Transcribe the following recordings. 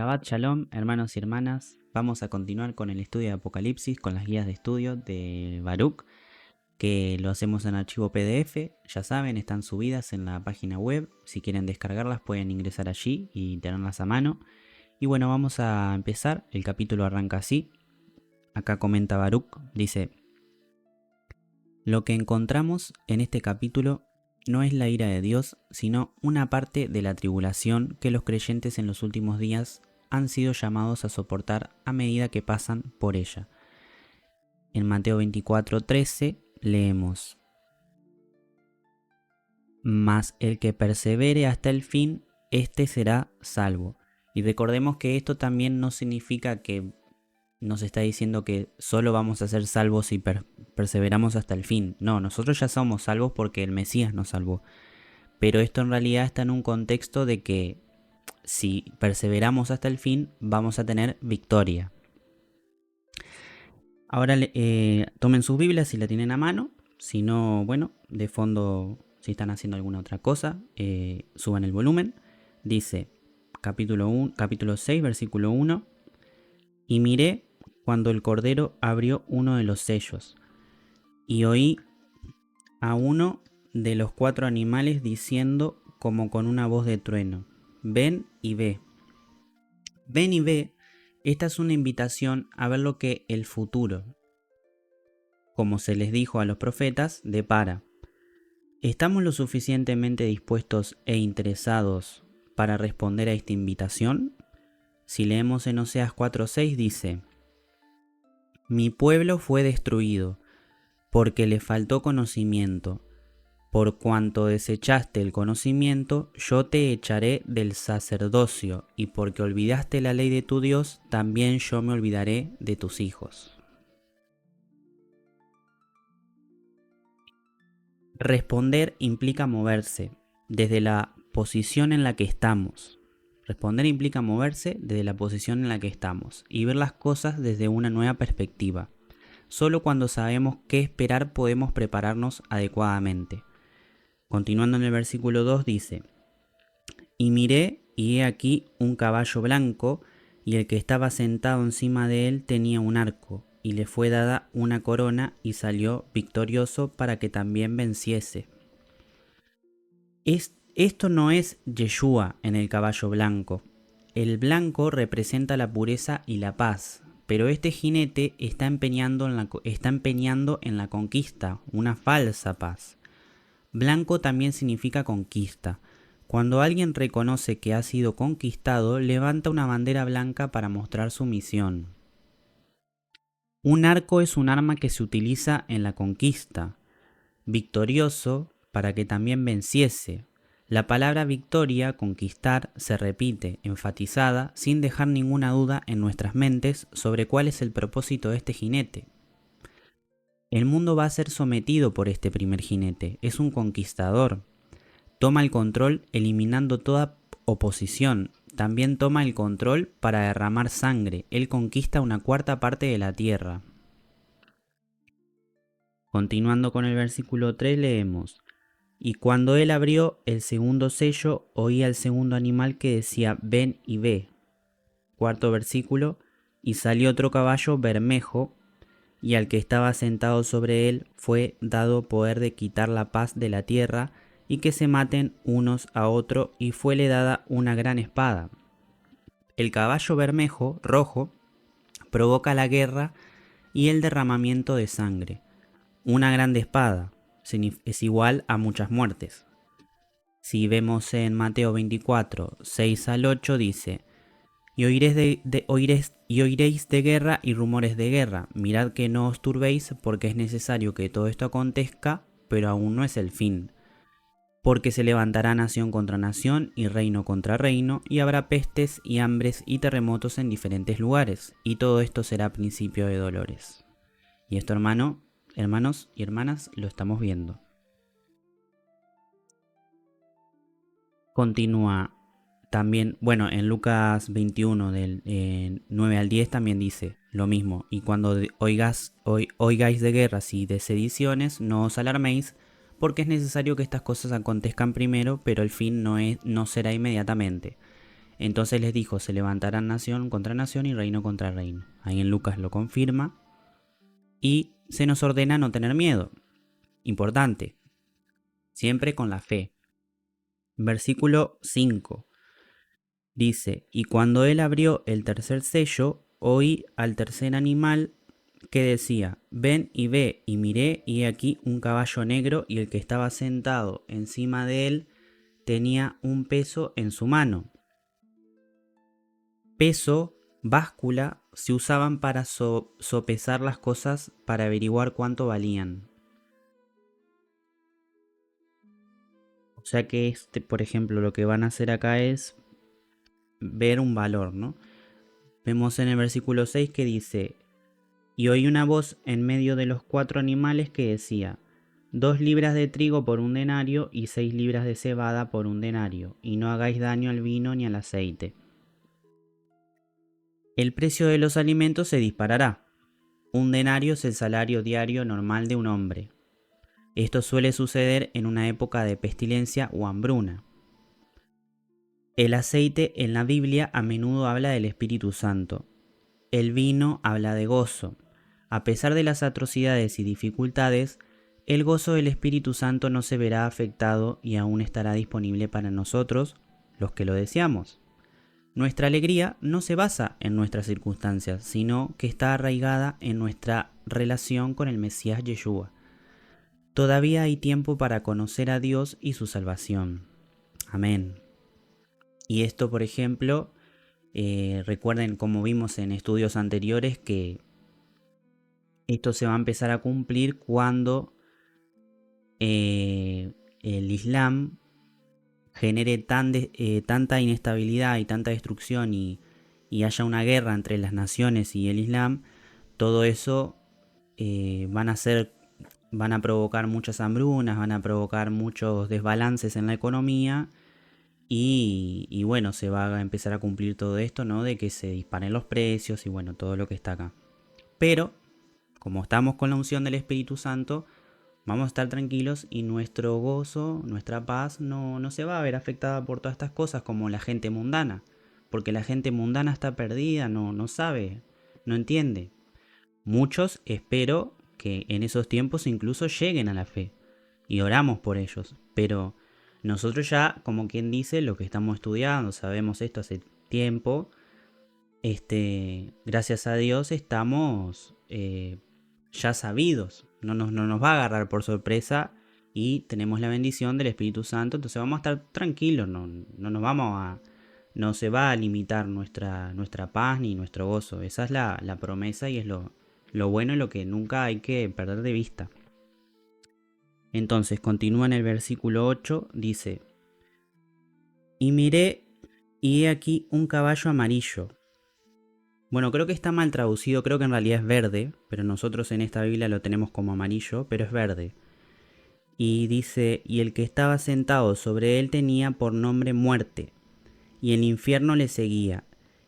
Shabbat Shalom, hermanos y hermanas. Vamos a continuar con el estudio de Apocalipsis, con las guías de estudio de Baruch, que lo hacemos en archivo PDF. Ya saben, están subidas en la página web. Si quieren descargarlas pueden ingresar allí y tenerlas a mano. Y bueno, vamos a empezar. El capítulo arranca así. Acá comenta Baruch, dice: lo que encontramos en este capítulo no es la ira de Dios, sino una parte de la tribulación que los creyentes en los últimos días han sido llamados a soportar a medida que pasan por ella. En Mateo 24:13 leemos: mas el que persevere hasta el fin, éste será salvo. Y recordemos que esto también no significa que nos está diciendo que solo vamos a ser salvos si perseveramos hasta el fin. No, nosotros ya somos salvos porque el Mesías nos salvó. Pero esto en realidad está en un contexto de que si perseveramos hasta el fin, vamos a tener victoria. Ahora tomen sus Biblias si la tienen a mano. Si no, bueno, de fondo, si están haciendo alguna otra cosa, suban el volumen. Dice, capítulo 6, versículo 1. Y miré cuando el Cordero abrió uno de los sellos, y oí a uno de los 4 animales diciendo como con una voz de trueno: ven y ve. Ven y ve, esta es una invitación a ver lo que el futuro, como se les dijo a los profetas, depara. ¿Estamos lo suficientemente dispuestos e interesados para responder a esta invitación? Si leemos en Oseas 4:6 dice: mi pueblo fue destruido, porque le faltó conocimiento. Por cuanto desechaste el conocimiento, yo te echaré del sacerdocio, y porque olvidaste la ley de tu Dios, también yo me olvidaré de tus hijos. Responder implica moverse desde la posición en la que estamos. Responder implica moverse desde la posición en la que estamos y ver las cosas desde una nueva perspectiva. Solo cuando sabemos qué esperar podemos prepararnos adecuadamente. Continuando en el versículo 2 dice: y miré, y he aquí un caballo blanco, y el que estaba sentado encima de él tenía un arco, y le fue dada una corona, y salió victorioso para que también venciese. Esto no es Yeshua en el caballo blanco. El blanco representa la pureza y la paz, pero este jinete está empeñando en la conquista, una falsa paz. Blanco también significa conquista. Cuando alguien reconoce que ha sido conquistado, levanta una bandera blanca para mostrar su misión. Un arco es un arma que se utiliza en la conquista. Victorioso, para que también venciese. La palabra victoria, conquistar, se repite, enfatizada, sin dejar ninguna duda en nuestras mentes sobre cuál es el propósito de este jinete. El mundo va a ser sometido por este primer jinete. Es un conquistador. Toma el control eliminando toda oposición. También toma el control para derramar sangre. Él conquista una cuarta parte de la tierra. Continuando con el versículo 3 leemos: y cuando él abrió el segundo sello, oí al segundo animal que decía: ven y ve. Cuarto versículo: y salió otro caballo bermejo, y al que estaba sentado sobre él fue dado poder de quitar la paz de la tierra, y que se maten unos a otros, y fuele dada una gran espada. El caballo bermejo, rojo, provoca la guerra y el derramamiento de sangre. Una grande espada es igual a muchas muertes. Si vemos en Mateo 24, 6 al 8 dice: y oiréis de guerra y rumores de guerra. Mirad que no os turbéis, porque es necesario que todo esto acontezca, pero aún no es el fin. Porque se levantará nación contra nación y reino contra reino, y habrá pestes y hambres y terremotos en diferentes lugares, y todo esto será principio de dolores. Y esto, hermanos y hermanas, lo estamos viendo. Continúa también, bueno, en Lucas 21 del 9 al 10 también dice lo mismo: y cuando oigáis de guerras y de sediciones, no os alarméis, porque es necesario que estas cosas acontezcan primero, pero el fin no será inmediatamente. Entonces les dijo, se levantarán nación contra nación y reino contra reino. Ahí en Lucas lo confirma. Y se nos ordena no tener miedo. Importante. Siempre con la fe. Versículo 5. Dice, y cuando él abrió el tercer sello, oí al tercer animal que decía, ven y ve, y miré, y he aquí un caballo negro, y el que estaba sentado encima de él tenía un peso en su mano. Peso, báscula, se usaban para sopesar las cosas para averiguar cuánto valían. O sea que por ejemplo, lo que van a hacer acá es ver un valor, ¿no? Vemos en el versículo 6 que dice, y oí una voz en medio de los 4 animales que decía, 2 libras de trigo por un denario y 6 libras de cebada por un denario, y no hagáis daño al vino ni al aceite. El precio de los alimentos se disparará. Un denario es el salario diario normal de un hombre. Esto suele suceder en una época de pestilencia o hambruna. El aceite en la Biblia a menudo habla del Espíritu Santo. El vino habla de gozo. A pesar de las atrocidades y dificultades, el gozo del Espíritu Santo no se verá afectado y aún estará disponible para nosotros, los que lo deseamos. Nuestra alegría no se basa en nuestras circunstancias, sino que está arraigada en nuestra relación con el Mesías Yeshua. Todavía hay tiempo para conocer a Dios y su salvación. Amén. Y esto, por ejemplo, recuerden como vimos en estudios anteriores que esto se va a empezar a cumplir cuando el Islam genere tanta inestabilidad y tanta destrucción y haya una guerra entre las naciones y el Islam. Todo eso van a provocar muchas hambrunas, van a provocar muchos desbalances en la economía y bueno, se va a empezar a cumplir todo esto, ¿no? De que se disparen los precios y bueno, todo lo que está acá. Pero, como estamos con la unción del Espíritu Santo, vamos a estar tranquilos y nuestro gozo, nuestra paz no se va a ver afectada por todas estas cosas como la gente mundana. Porque la gente mundana está perdida, no sabe, no entiende. Muchos espero que en esos tiempos incluso lleguen a la fe. Y oramos por ellos. Pero nosotros ya, como quien dice, lo que estamos estudiando, sabemos esto hace tiempo. Gracias a Dios estamos ya sabidos. No nos va a agarrar por sorpresa y tenemos la bendición del Espíritu Santo. Entonces vamos a estar tranquilos. No se va a limitar nuestra paz ni nuestro gozo. Esa es la promesa y es lo bueno y lo que nunca hay que perder de vista. Entonces continúa en el versículo 8, dice, y miré y he aquí un caballo amarillo. Bueno, creo que está mal traducido, creo que en realidad es verde, pero nosotros en esta Biblia lo tenemos como amarillo, pero es verde. Y dice, y el que estaba sentado sobre él tenía por nombre muerte, y el infierno le seguía,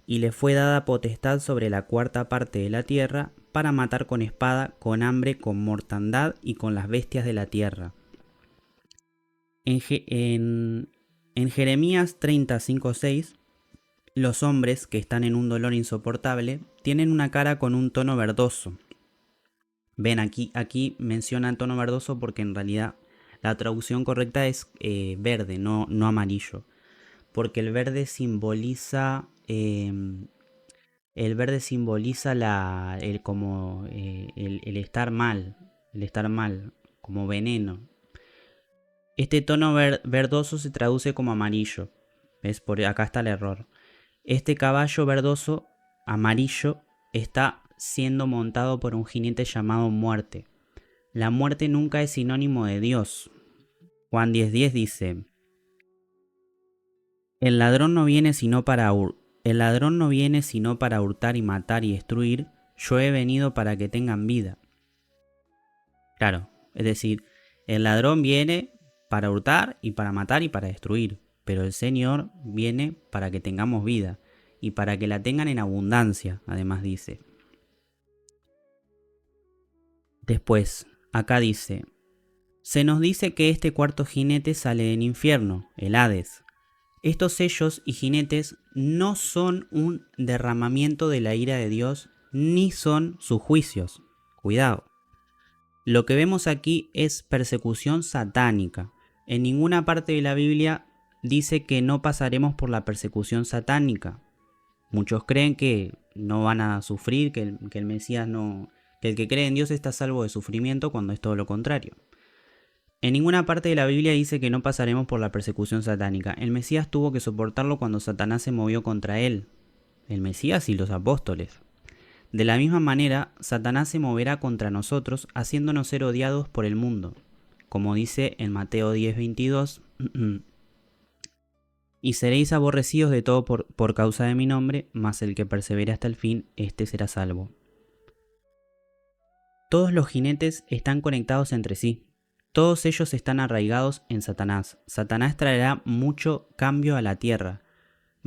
y le fue dada potestad sobre la cuarta parte de la tierra, para matar con espada, con hambre, con mortandad y con las bestias de la tierra. En Jeremías 35:6, los hombres que están en un dolor insoportable tienen una cara con un tono verdoso. Ven, aquí menciona tono verdoso porque en realidad la traducción correcta es verde, no amarillo. Porque el verde simboliza el estar mal, como veneno. Este tono verdoso se traduce como amarillo. ¿Ves? Por acá está el error. Este caballo verdoso, amarillo, está siendo montado por un jinete llamado Muerte. La muerte nunca es sinónimo de Dios. Juan 10:10 dice, el ladrón no viene sino para hurtar y matar y destruir. Yo he venido para que tengan vida. Claro, es decir, el ladrón viene para hurtar y para matar y para destruir. Pero el Señor viene para que tengamos vida y para que la tengan en abundancia, además dice. Después, acá dice, se nos dice que este cuarto jinete sale del infierno, el Hades, Estos sellos y jinetes no son un derramamiento de la ira de Dios, ni son sus juicios. Cuidado. Lo que vemos aquí es persecución satánica. En ninguna parte de la Biblia dice que no pasaremos por la persecución satánica. Muchos creen que no van a sufrir, que el Mesías no, que el que cree en Dios está a salvo de sufrimiento, cuando es todo lo contrario. En ninguna parte de la Biblia dice que no pasaremos por la persecución satánica. El Mesías tuvo que soportarlo cuando Satanás se movió contra él. El Mesías y los apóstoles. De la misma manera, Satanás se moverá contra nosotros, haciéndonos ser odiados por el mundo. Como dice en Mateo 10:22, y seréis aborrecidos de todo por causa de mi nombre, mas el que persevere hasta el fin, éste será salvo. Todos los jinetes están conectados entre sí. Todos ellos están arraigados en Satanás. Satanás traerá mucho cambio a la tierra.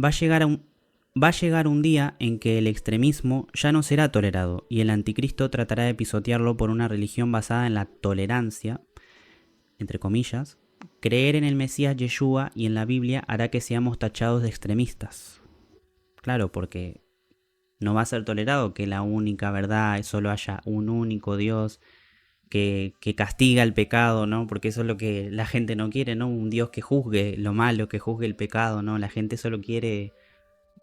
Va a llegar un día en que el extremismo ya no será tolerado y el anticristo tratará de pisotearlo por una religión basada en la tolerancia, entre comillas. Creer en el Mesías Yeshua y en la Biblia hará que seamos tachados de extremistas. Claro, porque no va a ser tolerado que la única verdad solo haya un único Dios que castiga el pecado, ¿no? Porque eso es lo que la gente no quiere, ¿no? Un Dios que juzgue lo malo, que juzgue el pecado, ¿no? La gente solo quiere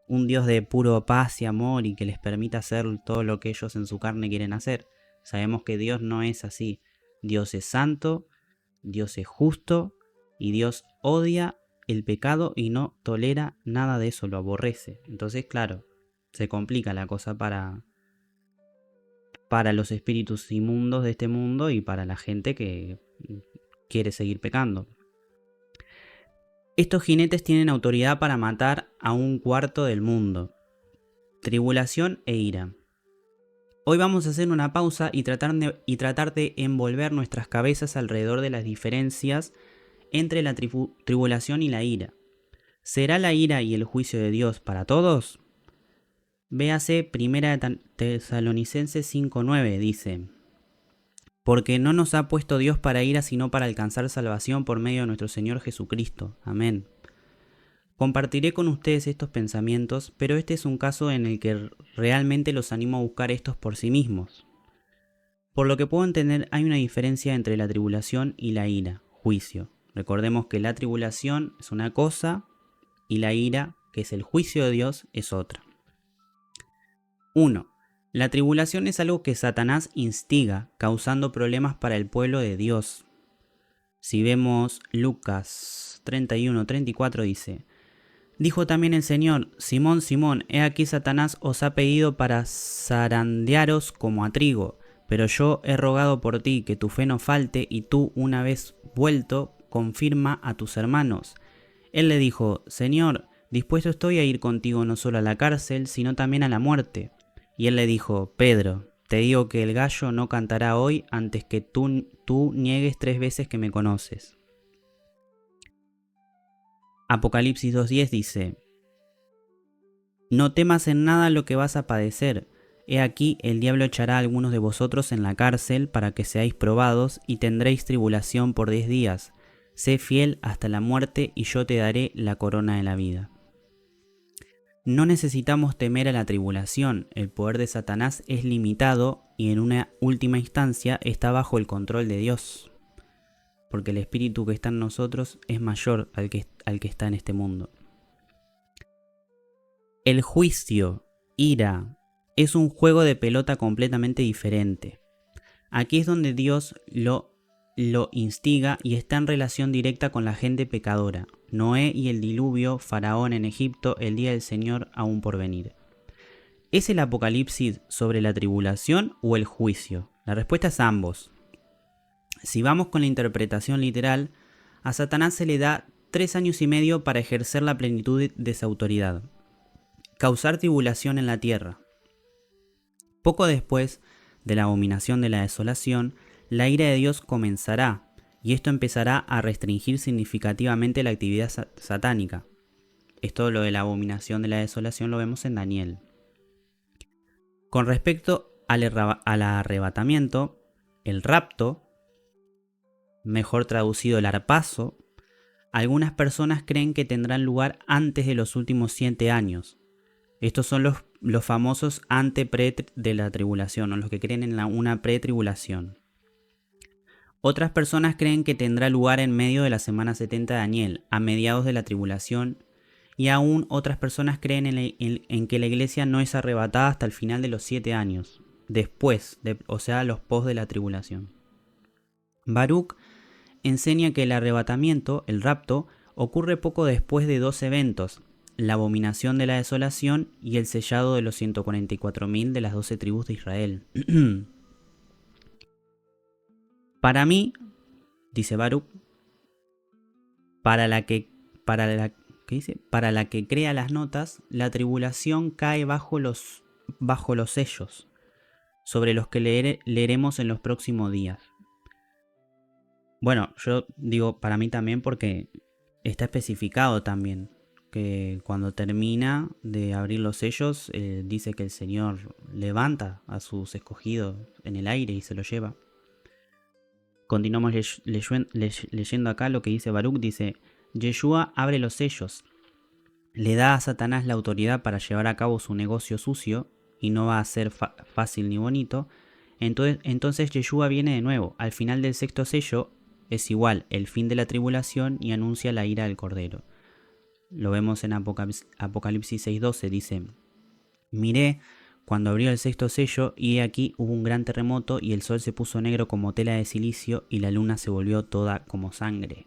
un Dios de puro paz y amor y que les permita hacer todo lo que ellos en su carne quieren hacer. Sabemos que Dios no es así. Dios es santo, Dios es justo y Dios odia el pecado y no tolera nada de eso, lo aborrece. Entonces, claro, se complica la cosa para los espíritus inmundos de este mundo y para la gente que quiere seguir pecando. Estos jinetes tienen autoridad para matar a un cuarto del mundo. Tribulación e ira. Hoy vamos a hacer una pausa y tratar de envolver nuestras cabezas alrededor de las diferencias entre la tribulación y la ira. ¿Será la ira y el juicio de Dios para todos? Véase 1 Tesalonicenses 5:9, dice: porque no nos ha puesto Dios para ira, sino para alcanzar salvación por medio de nuestro Señor Jesucristo. Amén. Compartiré con ustedes estos pensamientos, pero este es un caso en el que realmente los animo a buscar estos por sí mismos. Por lo que puedo entender, hay una diferencia entre la tribulación y la ira, juicio. Recordemos que la tribulación es una cosa y la ira, que es el juicio de Dios, es otra. 1. La tribulación es algo que Satanás instiga, causando problemas para el pueblo de Dios. Si vemos Lucas 31:34 dice: dijo también el Señor: Simón, Simón, he aquí Satanás os ha pedido para zarandearos como a trigo, pero yo he rogado por ti que tu fe no falte, y tú, una vez vuelto, confirma a tus hermanos. Él le dijo: Señor, dispuesto estoy a ir contigo no solo a la cárcel, sino también a la muerte. Y él le dijo: Pedro, te digo que el gallo no cantará hoy antes que tú niegues 3 veces que me conoces. Apocalipsis 2:10 dice: no temas en nada lo que vas a padecer. He aquí, el diablo echará a algunos de vosotros en la cárcel para que seáis probados y tendréis tribulación por 10 días. Sé fiel hasta la muerte y yo te daré la corona de la vida. No necesitamos temer a la tribulación, el poder de Satanás es limitado y en una última instancia está bajo el control de Dios, porque el espíritu que está en nosotros es mayor al que está en este mundo. El juicio, ira, es un juego de pelota completamente diferente. Aquí es donde Dios lo instiga y está en relación directa con la gente pecadora. Noé y el diluvio, Faraón en Egipto, el día del Señor aún por venir. ¿Es el Apocalipsis sobre la tribulación o el juicio? La respuesta es ambos. Si vamos con la interpretación literal, a Satanás se le da 3 años y medio para ejercer la plenitud de su autoridad. Causar tribulación en la tierra. Poco después de la abominación de la desolación, la ira de Dios comenzará, y esto empezará a restringir significativamente la actividad satánica. Esto, lo de la abominación de la desolación, lo vemos en Daniel. Con respecto al arrebatamiento, el rapto, mejor traducido el arpazo, Algunas personas creen que tendrán lugar antes de los últimos 7 años. Estos son los famosos ante-pre de la tribulación, o los que creen en una pretribulación. Otras personas creen que tendrá lugar en medio de la semana 70 de Daniel, a mediados de la tribulación, y aún otras personas creen en que la iglesia no es arrebatada hasta el final de los 7 años, después, o sea, los post de la tribulación. Baruch enseña que el arrebatamiento, el rapto, ocurre poco después de 2 eventos: la abominación de la desolación y el sellado de los 144.000 de las 12 tribus de Israel. Para mí, dice Baruch, para la que crea las notas, la tribulación cae bajo los sellos, sobre los que leeremos en los próximos días. Bueno, yo digo para mí también porque está especificado también que cuando termina de abrir los sellos, dice que el Señor levanta a sus escogidos en el aire y se los lleva. Continuamos leyendo acá lo que dice Baruch. Dice: Yeshua abre los sellos, le da a Satanás la autoridad para llevar a cabo su negocio sucio, y no va a ser fácil ni bonito. Entonces Yeshua viene de nuevo. Al final del 6º sello es igual el fin de la tribulación y anuncia la ira del Cordero. Lo vemos en Apocalipsis 6:12. Dice: miré cuando abrió el 6º sello, y aquí hubo un gran terremoto, y el sol se puso negro como tela de silicio, y la luna se volvió toda como sangre.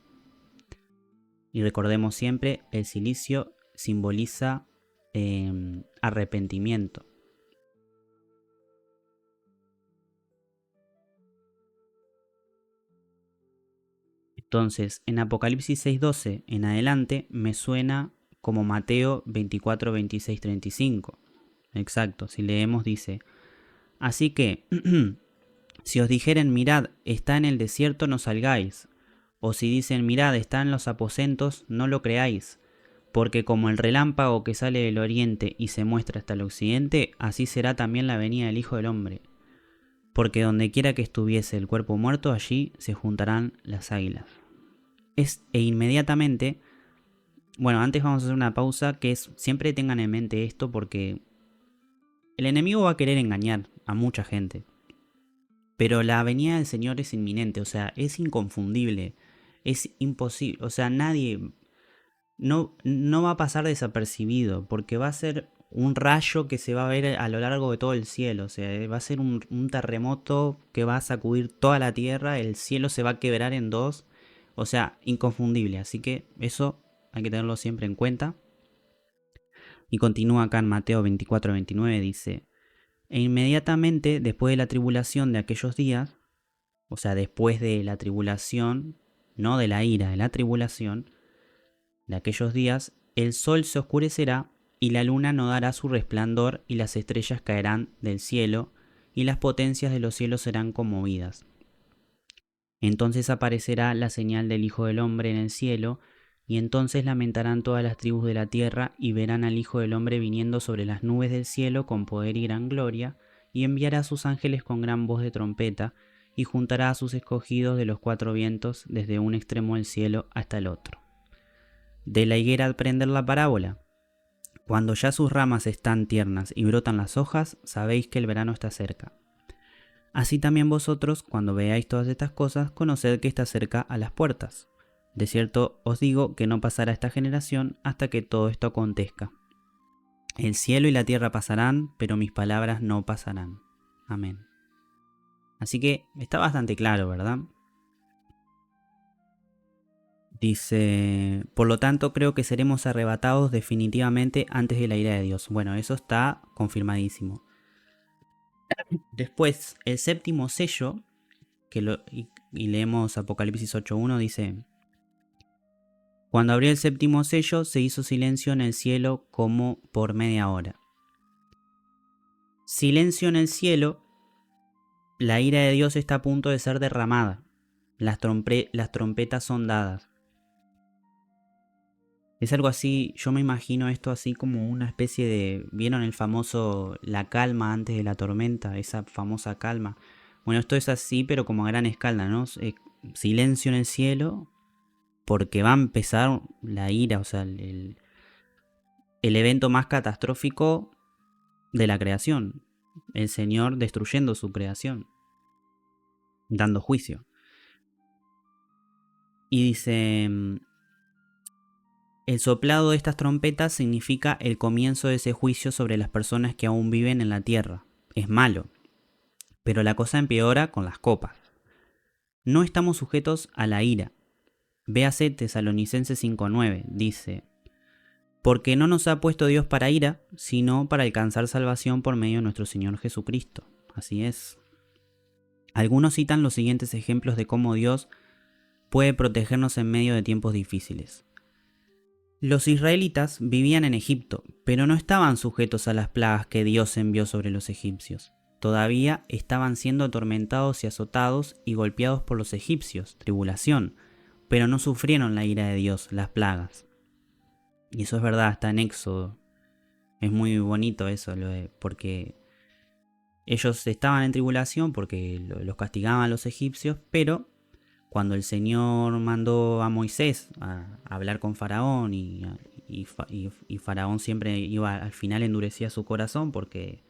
Y recordemos siempre, el silicio simboliza arrepentimiento. Entonces, en Apocalipsis 6:12 en adelante me suena como Mateo 24, 26, 35. Exacto, si leemos dice: así que, si os dijeren mirad, está en el desierto, no salgáis. O si dicen mirad, está en los aposentos, no lo creáis. Porque como el relámpago que sale del oriente y se muestra hasta el occidente, así será también la venida del Hijo del Hombre. Porque donde quiera que estuviese el cuerpo muerto, allí se juntarán las águilas. E inmediatamente, bueno, antes vamos a hacer una pausa, que es, siempre tengan en mente esto, porque el enemigo va a querer engañar a mucha gente. Pero la venida del Señor es inminente, o sea, es inconfundible, es imposible, o sea, nadie, no va a pasar desapercibido, porque va a ser un rayo que se va a ver a lo largo de todo el cielo, o sea, va a ser un terremoto que va a sacudir toda la tierra, el cielo se va a quebrar en dos, o sea, inconfundible, así que eso hay que tenerlo siempre en cuenta. Y continúa acá en Mateo 24-29, dice: e inmediatamente después de la tribulación de aquellos días, o sea, después de la tribulación, no de la ira, de la tribulación de aquellos días, el sol se oscurecerá y la luna no dará su resplandor, y las estrellas caerán del cielo, y las potencias de los cielos serán conmovidas. Entonces aparecerá la señal del Hijo del Hombre en el cielo, y entonces lamentarán todas las tribus de la tierra, y verán al Hijo del Hombre viniendo sobre las nubes del cielo con poder y gran gloria, y enviará a sus ángeles con gran voz de trompeta, y juntará a sus escogidos de los 4 vientos, desde un extremo del cielo hasta el otro. De la higuera aprender la parábola. Cuando ya sus ramas están tiernas y brotan las hojas, sabéis que el verano está cerca. Así también vosotros, cuando veáis todas estas cosas, conoced que está cerca a las puertas. De cierto os digo que no pasará esta generación hasta que todo esto acontezca. El cielo y la tierra pasarán, pero mis palabras no pasarán. Amén. Así que está bastante claro, ¿verdad? Dice: por lo tanto creo que seremos arrebatados definitivamente antes de la ira de Dios. Bueno, eso está confirmadísimo. Después, el 7º sello, y leemos Apocalipsis 8:1, dice: cuando abrió el 7º sello, se hizo silencio en el cielo como por media hora. Silencio en el cielo, la ira de Dios está a punto de ser derramada. Las trompetas son dadas. Es algo así, yo me imagino esto así como una especie de... ¿Vieron el famoso la calma antes de la tormenta? Esa famosa calma. Bueno, esto es así, pero como a gran escala, ¿no? Silencio en el cielo, porque va a empezar la ira, o sea, el evento más catastrófico de la creación. El Señor destruyendo su creación, dando juicio. Y dice, el soplado de estas trompetas significa el comienzo de ese juicio sobre las personas que aún viven en la tierra. Es malo, pero la cosa empeora con las copas. No estamos sujetos a la ira. Véase Tesalonicenses 5:9, dice, porque no nos ha puesto Dios para ira, sino para alcanzar salvación por medio de nuestro Señor Jesucristo. Así es. Algunos citan los siguientes ejemplos de cómo Dios puede protegernos en medio de tiempos difíciles. Los israelitas vivían en Egipto, pero no estaban sujetos a las plagas que Dios envió sobre los egipcios. Todavía estaban siendo atormentados y azotados y golpeados por los egipcios, tribulación, pero no sufrieron la ira de Dios, las plagas. Y eso es verdad, está en Éxodo. Es muy bonito eso, porque ellos estaban en tribulación porque los castigaban los egipcios, pero cuando el Señor mandó a Moisés a hablar con Faraón y Faraón siempre iba, al final endurecía su corazón porque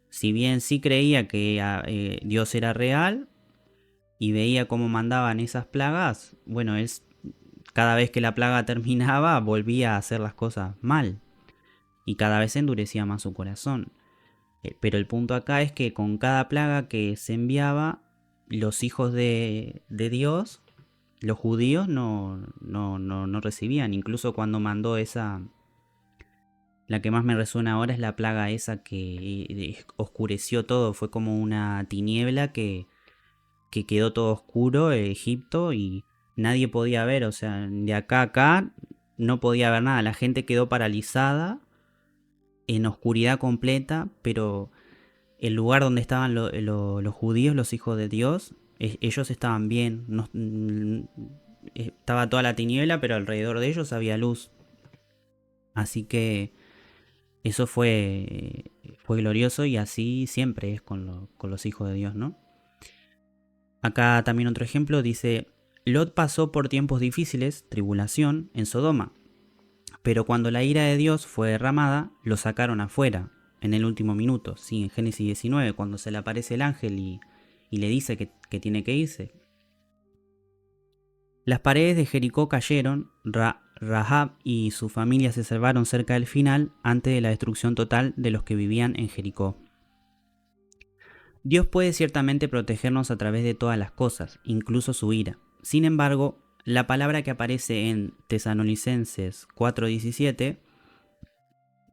si bien sí creía que Dios era real y veía cómo mandaban esas plagas, bueno, él cada vez que la plaga terminaba volvía a hacer las cosas mal y cada vez endurecía más su corazón. Pero el punto acá es que con cada plaga que se enviaba, los hijos de Dios, los judíos, no recibían. Incluso cuando mandó esa, la que más me resuena ahora es la plaga esa que oscureció todo. Fue como una tiniebla que quedó todo oscuro Egipto y nadie podía ver. O sea, de acá a acá no podía ver nada. La gente quedó paralizada en oscuridad completa, pero el lugar donde estaban los judíos, los hijos de Dios, ellos estaban bien. Estaba toda la tiniebla, pero alrededor de ellos había luz. Así que eso fue glorioso y así siempre es con los hijos de Dios, ¿no? Acá también otro ejemplo dice, Lot pasó por tiempos difíciles, tribulación, en Sodoma. Pero cuando la ira de Dios fue derramada, lo sacaron afuera, en el último minuto. Sí, en Génesis 19, cuando se le aparece el ángel y le dice que tiene que irse. Las paredes de Jericó cayeron, Rahab y su familia se salvaron cerca del final antes de la destrucción total de los que vivían en Jericó. Dios puede ciertamente protegernos a través de todas las cosas, incluso su ira. Sin embargo, la palabra que aparece en Tesalonicenses 4:17,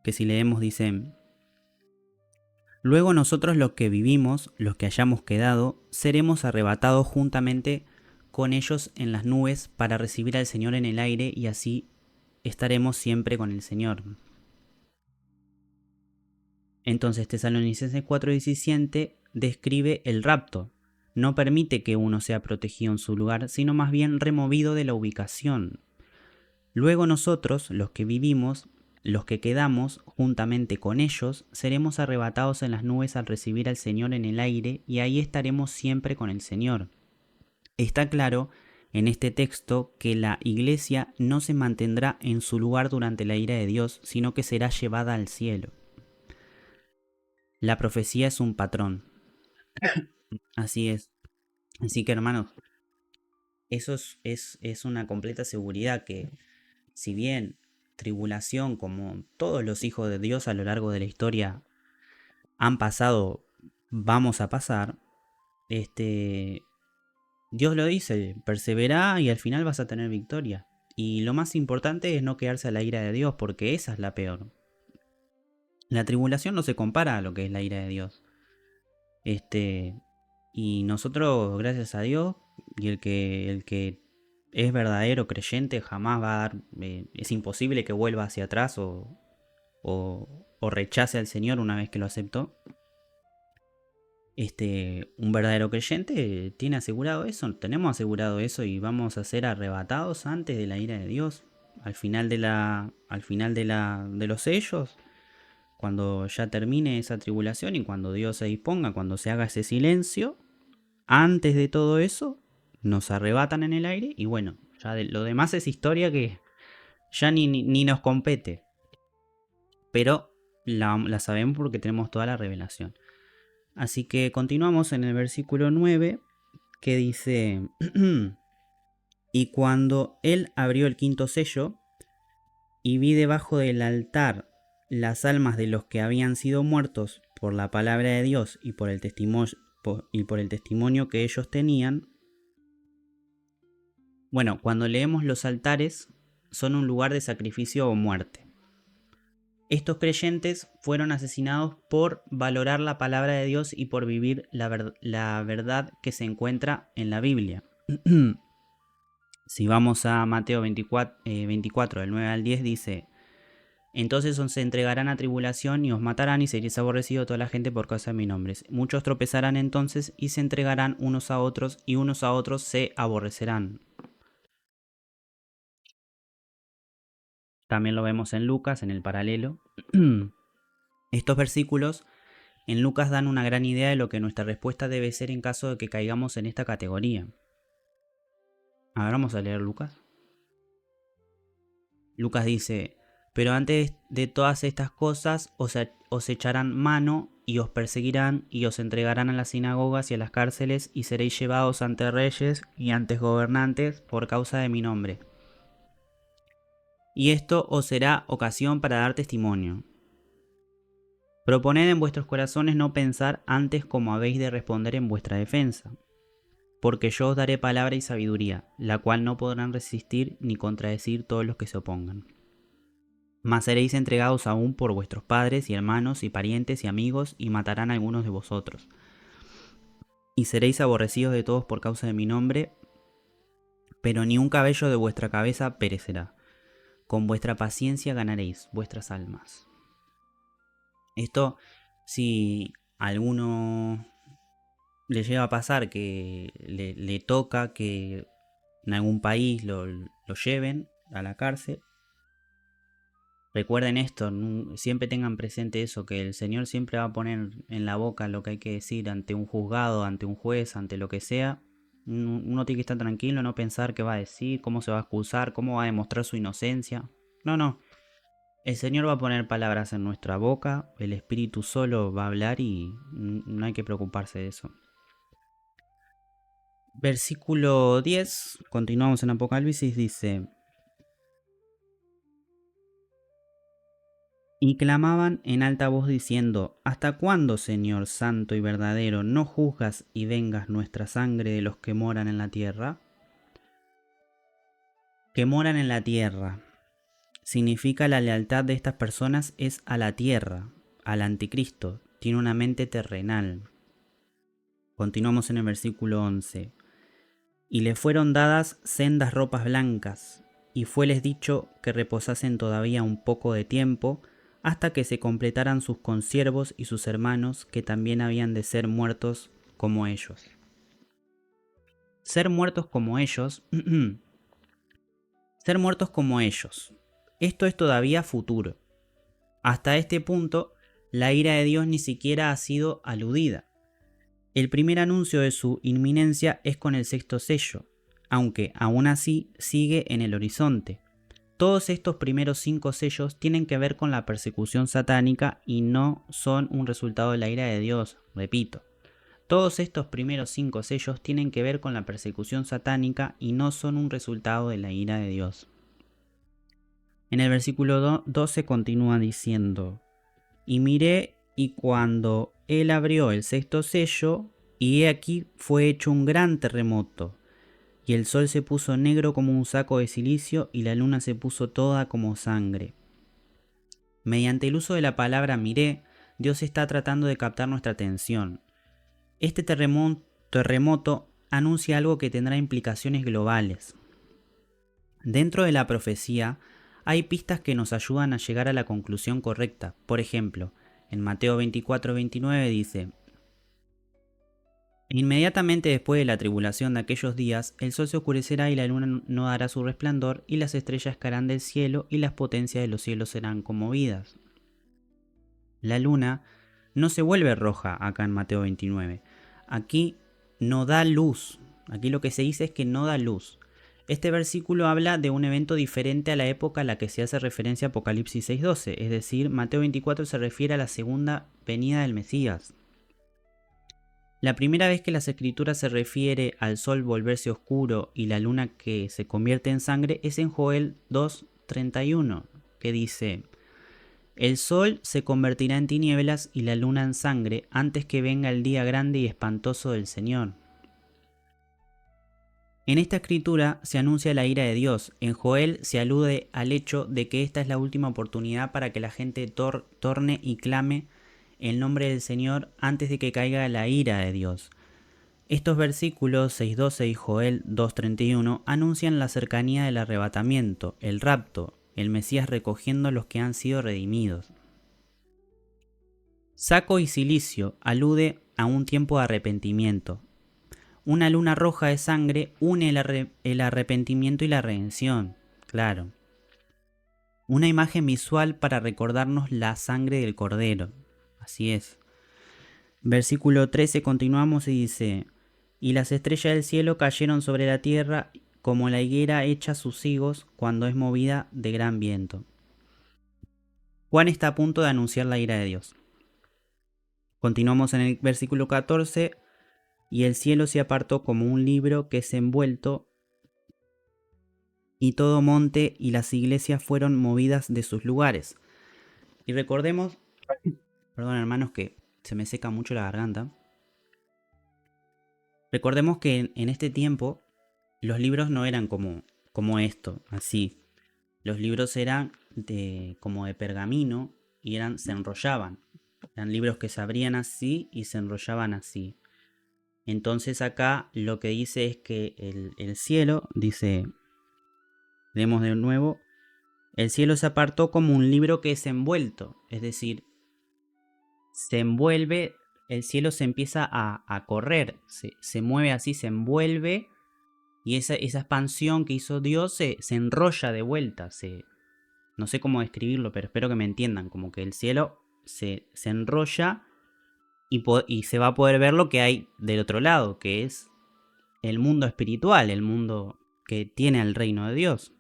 que si leemos dice, luego nosotros los que vivimos, los que hayamos quedado, seremos arrebatados juntamente con ellos en las nubes para recibir al Señor en el aire y así estaremos siempre con el Señor. Entonces Tesalonicenses 4:17 describe el rapto. No permite que uno sea protegido en su lugar, sino más bien removido de la ubicación. Luego nosotros, los que vivimos, los que quedamos, juntamente con ellos, seremos arrebatados en las nubes al recibir al Señor en el aire y ahí estaremos siempre con el Señor. Está claro en este texto que la iglesia no se mantendrá en su lugar durante la ira de Dios, sino que será llevada al cielo. La profecía es un patrón. Así es. Así que hermanos, eso es una completa seguridad que si bien tribulación, como todos los hijos de Dios a lo largo de la historia han pasado, vamos a pasar, Dios lo dice, persevera y al final vas a tener victoria. Y lo más importante es no quedarse a la ira de Dios, porque esa es la peor. La tribulación no se compara a lo que es la ira de Dios. Y nosotros, gracias a Dios, y el que es verdadero creyente jamás va a dar, es imposible que vuelva hacia atrás o rechace al Señor una vez que lo aceptó. Un verdadero creyente tiene asegurado eso, tenemos asegurado eso y vamos a ser arrebatados antes de la ira de Dios. Al final de los sellos, cuando ya termine esa tribulación y cuando Dios se disponga, cuando se haga ese silencio, antes de todo eso, nos arrebatan en el aire y bueno, Ya lo demás es historia que ya ni nos compete. Pero la sabemos porque tenemos toda la revelación. Así que continuamos en el versículo 9, que dice: y cuando él abrió el quinto sello, y vi debajo del altar las almas de los que habían sido muertos por la palabra de Dios y por el testimonio que ellos tenían. Bueno, cuando leemos los altares, son un lugar de sacrificio o muerte. Estos creyentes fueron asesinados por valorar la palabra de Dios y por vivir la verdad que se encuentra en la Biblia. Si vamos a Mateo 24, del 9 al 10, dice: entonces os entregarán a tribulación y os matarán y seréis aborrecidos toda la gente por causa de mi nombre. Muchos tropezarán entonces y se entregarán unos a otros y unos a otros se aborrecerán. También lo vemos en Lucas, en el paralelo. Estos versículos en Lucas dan una gran idea de lo que nuestra respuesta debe ser en caso de que caigamos en esta categoría. Ahora vamos a leer Lucas. Lucas dice: pero antes de todas estas cosas os echarán mano y os perseguirán y os entregarán a las sinagogas y a las cárceles y seréis llevados ante reyes y ante gobernantes por causa de mi nombre. Y esto os será ocasión para dar testimonio. Proponed en vuestros corazones no pensar antes cómo habéis de responder en vuestra defensa, porque yo os daré palabra y sabiduría, la cual no podrán resistir ni contradecir todos los que se opongan. Mas seréis entregados aún por vuestros padres y hermanos y parientes y amigos, y matarán a algunos de vosotros. Y seréis aborrecidos de todos por causa de mi nombre, pero ni un cabello de vuestra cabeza perecerá. Con vuestra paciencia ganaréis vuestras almas. Esto, si a alguno le llega a pasar que le toca que en algún país lo lleven a la cárcel, recuerden esto, siempre tengan presente eso, que el Señor siempre va a poner en la boca lo que hay que decir ante un juzgado, ante un juez, ante lo que sea. Uno tiene que estar tranquilo, no pensar qué va a decir, cómo se va a excusar, cómo va a demostrar su inocencia. No. El Señor va a poner palabras en nuestra boca, el Espíritu solo va a hablar y no hay que preocuparse de eso. Versículo 10, continuamos en Apocalipsis, dice: y clamaban en alta voz diciendo: ¿hasta cuándo, Señor santo y verdadero, no juzgas y vengas nuestra sangre de los que moran en la tierra? Que moran en la tierra significa la lealtad de estas personas es a la tierra, al anticristo, tiene una mente terrenal. Continuamos en el versículo 11. Y le fueron dadas sendas ropas blancas, y fueles dicho que reposasen todavía un poco de tiempo, hasta que se completaran sus consiervos y sus hermanos, que también habían de ser muertos como ellos. Ser muertos como ellos. Ser muertos como ellos. Esto es todavía futuro. Hasta este punto, la ira de Dios ni siquiera ha sido aludida. El primer anuncio de su inminencia es con el sexto sello, aunque aún así sigue en el horizonte. Todos estos primeros 5 sellos tienen que ver con la persecución satánica y no son un resultado de la ira de Dios, repito. Todos estos primeros 5 sellos tienen que ver con la persecución satánica y no son un resultado de la ira de Dios. En el versículo 12 continúa diciendo: y miré, y cuando él abrió el sexto sello, y he aquí fue hecho un gran terremoto, y el sol se puso negro como un saco de cilicio, y la luna se puso toda como sangre. Mediante el uso de la palabra miré, Dios está tratando de captar nuestra atención. Este terremoto anuncia algo que tendrá implicaciones globales. Dentro de la profecía hay pistas que nos ayudan a llegar a la conclusión correcta. Por ejemplo, en Mateo 24-29 dice: inmediatamente después de la tribulación de aquellos días, el sol se oscurecerá y la luna no dará su resplandor, y las estrellas caerán del cielo, y las potencias de los cielos serán conmovidas. La luna no se vuelve roja acá en Mateo 29. Aquí no da luz. Aquí lo que se dice es que no da luz. Este versículo habla de un evento diferente a la época a la que se hace referencia a Apocalipsis 6:12, es decir, Mateo 24 se refiere a la segunda venida del Mesías. La primera vez que las escrituras se refiere al sol volverse oscuro y la luna que se convierte en sangre es en Joel 2:31, que dice: el sol se convertirá en tinieblas y la luna en sangre antes que venga el día grande y espantoso del Señor. En esta escritura se anuncia la ira de Dios. En Joel se alude al hecho de que esta es la última oportunidad para que la gente torne y clame el nombre del Señor antes de que caiga la ira de Dios. Estos versículos 6:12 y Joel 2:31 anuncian la cercanía del arrebatamiento, el rapto, el Mesías recogiendo a los que han sido redimidos. Saco y cilicio alude a un tiempo de arrepentimiento. Una luna roja de sangre une el arrepentimiento y la redención, claro. Una imagen visual para recordarnos la sangre del Cordero, así es. Versículo 13 continuamos y dice: y las estrellas del cielo cayeron sobre la tierra como la higuera echa sus higos cuando es movida de gran viento. Juan está a punto de anunciar la ira de Dios. Continuamos en el versículo 14. Y el cielo se apartó como un libro que es envuelto, y todo monte y las iglesias fueron movidas de sus lugares. Y recordemos, perdón hermanos que se me seca mucho la garganta. Recordemos que en este tiempo los libros no eran como esto, así. Los libros eran como de pergamino y se enrollaban. Eran libros que se abrían así y se enrollaban así. Entonces acá lo que dice es que el cielo, dice, leemos de nuevo, el cielo se apartó como un libro que es envuelto, es decir, se envuelve, el cielo se empieza a correr, se mueve así, se envuelve y esa expansión que hizo Dios se enrolla de vuelta, no sé cómo describirlo, pero espero que me entiendan, como que el cielo se enrolla y se va a poder ver lo que hay del otro lado, que es el mundo espiritual, el mundo que tiene el reino de Dios,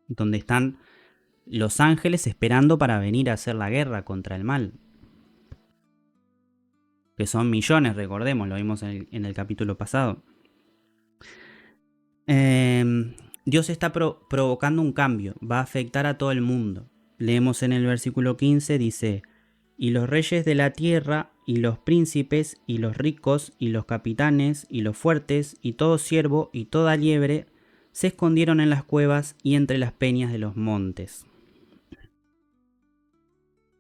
donde están los ángeles esperando para venir a hacer la guerra contra el mal, que son millones, recordemos, lo vimos en el capítulo pasado. Dios está provocando un cambio, va a afectar a todo el mundo. Leemos en el versículo 15, dice: y los reyes de la tierra, y los príncipes, y los ricos, y los capitanes, y los fuertes, y todo siervo, y toda liebre, se escondieron en las cuevas y entre las peñas de los montes.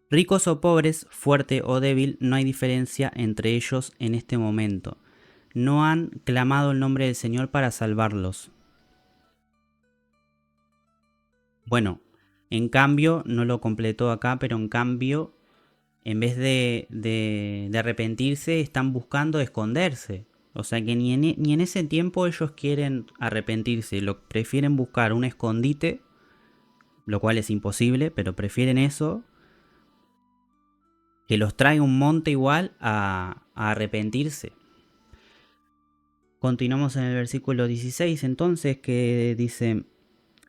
Ricos o pobres, fuerte o débil, no hay diferencia entre ellos en este momento. No han clamado el nombre del Señor para salvarlos. Bueno, en cambio, no lo completó acá, pero en cambio, en vez de arrepentirse, están buscando esconderse. O sea que ni en ese tiempo ellos quieren arrepentirse, prefieren buscar un escondite, lo cual es imposible, pero prefieren eso, que los trae un monte igual a arrepentirse. Continuamos en el versículo 16 entonces, que dice: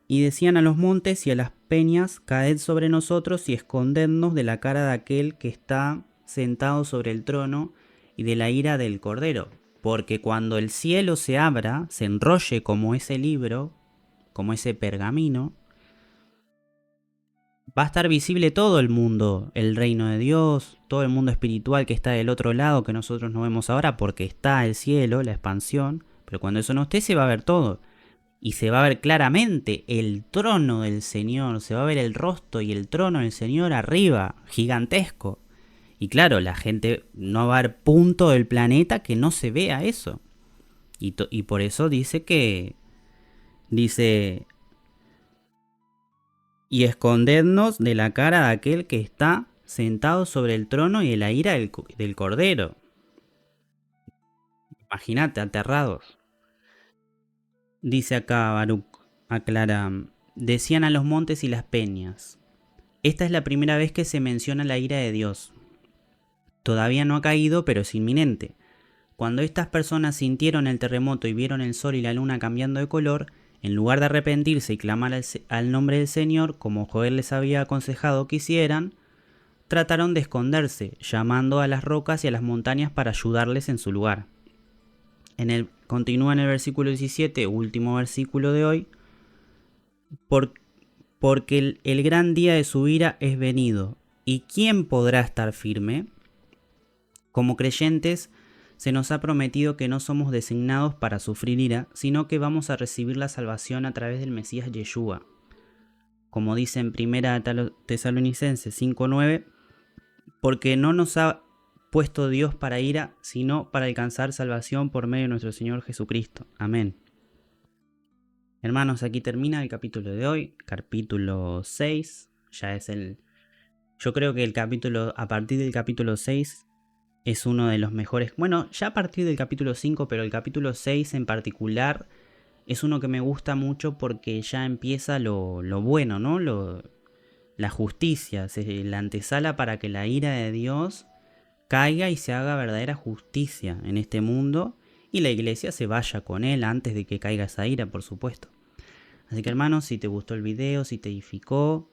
y decían a los montes y a las peñas, caed sobre nosotros y escondednos de la cara de aquel que está sentado sobre el trono y de la ira del Cordero. Porque cuando el cielo se abra, se enrolle como ese libro, como ese pergamino, va a estar visible todo el mundo, el reino de Dios, todo el mundo espiritual que está del otro lado, que nosotros no vemos ahora porque está el cielo, la expansión, pero cuando eso no esté se va a ver todo. Y se va a ver claramente el trono del Señor, se va a ver el rostro y el trono del Señor arriba, gigantesco. Y claro, la gente no va a haber punto del planeta que no se vea eso. Y por eso dice y escondednos de la cara de aquel que está sentado sobre el trono y de la ira del Cordero. Imagínate, aterrados. Dice acá Baruch, aclara: decían a los montes y las peñas. Esta es la primera vez que se menciona la ira de Dios. Todavía no ha caído, pero es inminente. Cuando estas personas sintieron el terremoto y vieron el sol y la luna cambiando de color, En lugar de arrepentirse y clamar al nombre del Señor, como Joel les había aconsejado que hicieran, trataron de esconderse, llamando a las rocas y a las montañas para ayudarles en su lugar. Continúa en el versículo 17, último versículo de hoy, porque el gran día de su ira es venido, ¿y quién podrá estar firme? Como creyentes, se nos ha prometido que no somos designados para sufrir ira, sino que vamos a recibir la salvación a través del Mesías Yeshua. Como dice en 1 Tesalonicenses 5:9, porque no nos ha puesto Dios para ira, sino para alcanzar salvación por medio de nuestro Señor Jesucristo. Amén. Hermanos, aquí termina el capítulo de hoy, capítulo 6. Yo creo que a partir del capítulo 6 es uno de los mejores. Bueno, ya a partir del capítulo 5, pero el capítulo 6 en particular es uno que me gusta mucho porque ya empieza lo bueno, ¿no? La justicia, la antesala para que la ira de Dios caiga y se haga verdadera justicia en este mundo y la iglesia se vaya con él antes de que caiga esa ira, por supuesto. Así que hermanos, si te gustó el video, si te edificó,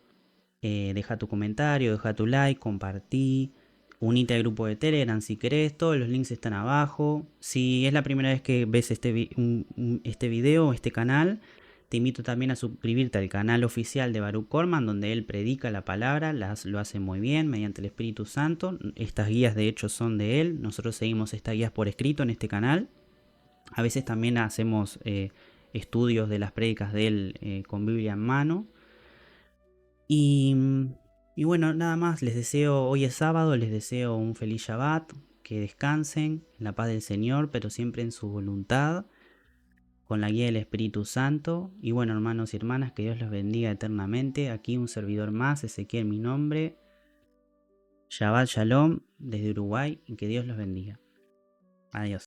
deja tu comentario, deja tu like, compartí, unite al grupo de Telegram si querés, todos los links están abajo. Si es la primera vez que ves este video, este canal, te invito también a suscribirte al canal oficial de Baruch Korman, donde él predica la palabra, lo hace muy bien mediante el Espíritu Santo. Estas guías de hecho son de él, nosotros seguimos estas guías por escrito en este canal. A veces también hacemos estudios de las prédicas de él con Biblia en mano. Y bueno, nada más, hoy es sábado, les deseo un feliz Shabbat, que descansen en la paz del Señor, pero siempre en su voluntad, con la guía del Espíritu Santo. Y bueno, hermanos y hermanas, que Dios los bendiga eternamente. Aquí un servidor más, Ezequiel mi nombre. Shabbat Shalom desde Uruguay y que Dios los bendiga. Adiós.